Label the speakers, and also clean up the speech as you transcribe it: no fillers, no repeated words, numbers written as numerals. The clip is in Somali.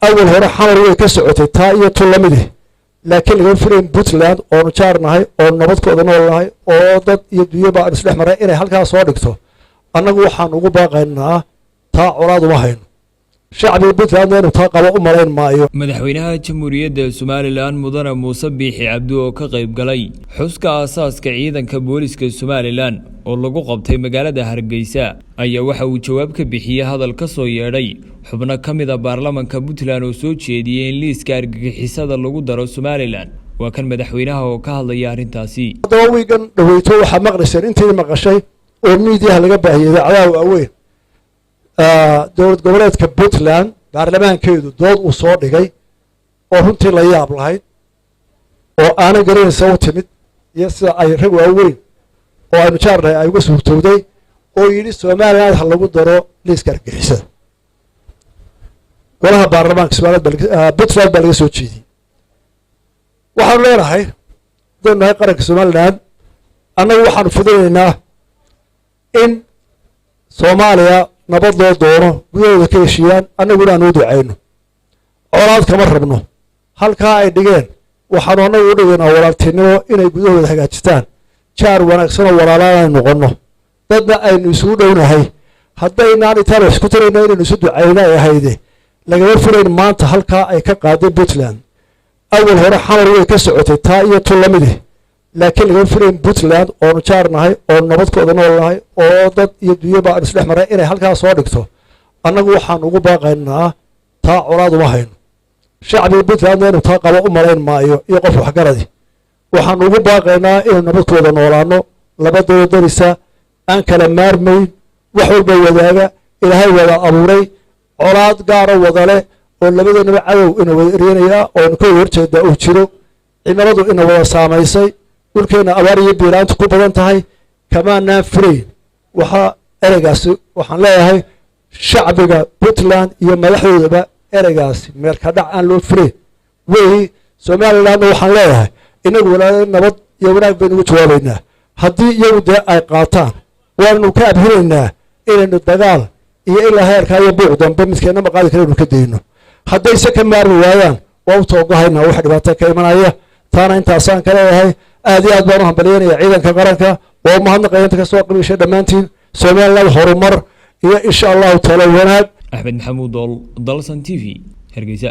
Speaker 1: أول هو حمر ويكسعت تاية طلمده لكن لو فرين بوتلاند أو نشارنا هاي أو نبضك أذن الله أو ضد يدوي بعد سلاح مرائنا هالكا صادقته أنا جوحان وجباقنا تا عراض وهين شعبي بوتلاند أنا تاقوا أمرين مايو
Speaker 2: madaxweynaha jamhuuriyadda Soomaaliland mudane Muuse Biixi Cabdi oo ka qayb galay xuska aasaaska ciidanka booliska Soomaaliland oo lagu qabtay magaalada Hargeysa ayaa waxa uu jawaab ka bixiyay hadal ka soo yeedhay xubno ka mid ah baarlamaanka Puntland oo soo jeediyay in liiska argagixisada lagu daro Soomaaliland waa kan madaxweynaha oo ka hadlaya arrintaasi
Speaker 1: dawigan dhaweyto waxa maqlaysan intii maqashay oo miidiyaha laga baahiyay cadaawad weyn dowlad goboleedka Puntland baarlamaankeedu dood uu soo dhigay oo runtii la yaab lahayd oo aan garanaysa u timid iyo sida ay rag waaweyn oo ay mujaarnay ay uga suurtooday oo yiri Soomaaliland hal lagu daro liiska argagixisada golaha baarlamaanka Puntland baa laga soo jeediyay waxaan leenahay dadna qaranka Soomaaliland annagu waxaan fududeynaa in Soomaaliya nabad loo doono gudahooda ka heshiiyaan annaguna aan u ducayno colaad kama rabno halkaa ay dhigeen waxaanu annagu u dhigaynaa walaaltinimo inay gudahooda hagaajistaan jaar wanaagsan oo walaalaan ay noqonno dadna aynu isugu dhownahay haddaynaan intaan isku tarayna inaynu isu ducayno ay ahayde lagama filayn maanta halkaa ay ka qaaday Puntland awal hore xamar way ka socotay taa iyo tullamide laakiin laga filayn Puntland oo nujaarnahay oo nabadka ödan olahay oo dad iyo duuyo baa isleex maray inay halkaa soo dhigto annagu waxaan ugu baaqaynaa taa colaad uma hayno shacbiga Puntland inuu taa qabo u marayn maayo iyo qof wax garadi waxaan ugu baaqaynaa inuu nabadkooda noolaano laba dowlad darisa aan kala maarmayn wax walba wadaaga ilaahay wada abuuray colaad gaar ah wadale oo labadeenaba cadow inuu wada eryanaya oo ka horjeeda uu jiro cimiladu inuu wada saameysay dhulkeena abaar iyo biiraanta ku badan tahay kama naafreen waxa eragaasi waxaan leeyahay shacbiga Puntland iyo madaxdoodaba eragaasi meel ka dhac aan loo fureen way Soomaaliland waxaan leeyahay inagu walaal nabad iyo wanaag baynu jawaabaynaa haddii iyagu ay qaataan waanu ka abhinaynaa inaynu dagaal iyo ilaa heerka iyo buuq dambe midkeena ma qaadi karaynu ka deeyno hadday se ka maarmi waayaan waa u toogahaynaa wax dhibaato ka imanaya taana intaasaan ka leeyahay aad iyo aad baan u hambalyeynaya ciidanka qaranka oo mahadnaqaya inta ka soo qaybgashay dhammaantiin Soomaaliland horumar iyo insha Allah taala wanaag
Speaker 2: Axmed Maxamuud Dalsan TV Hargeysa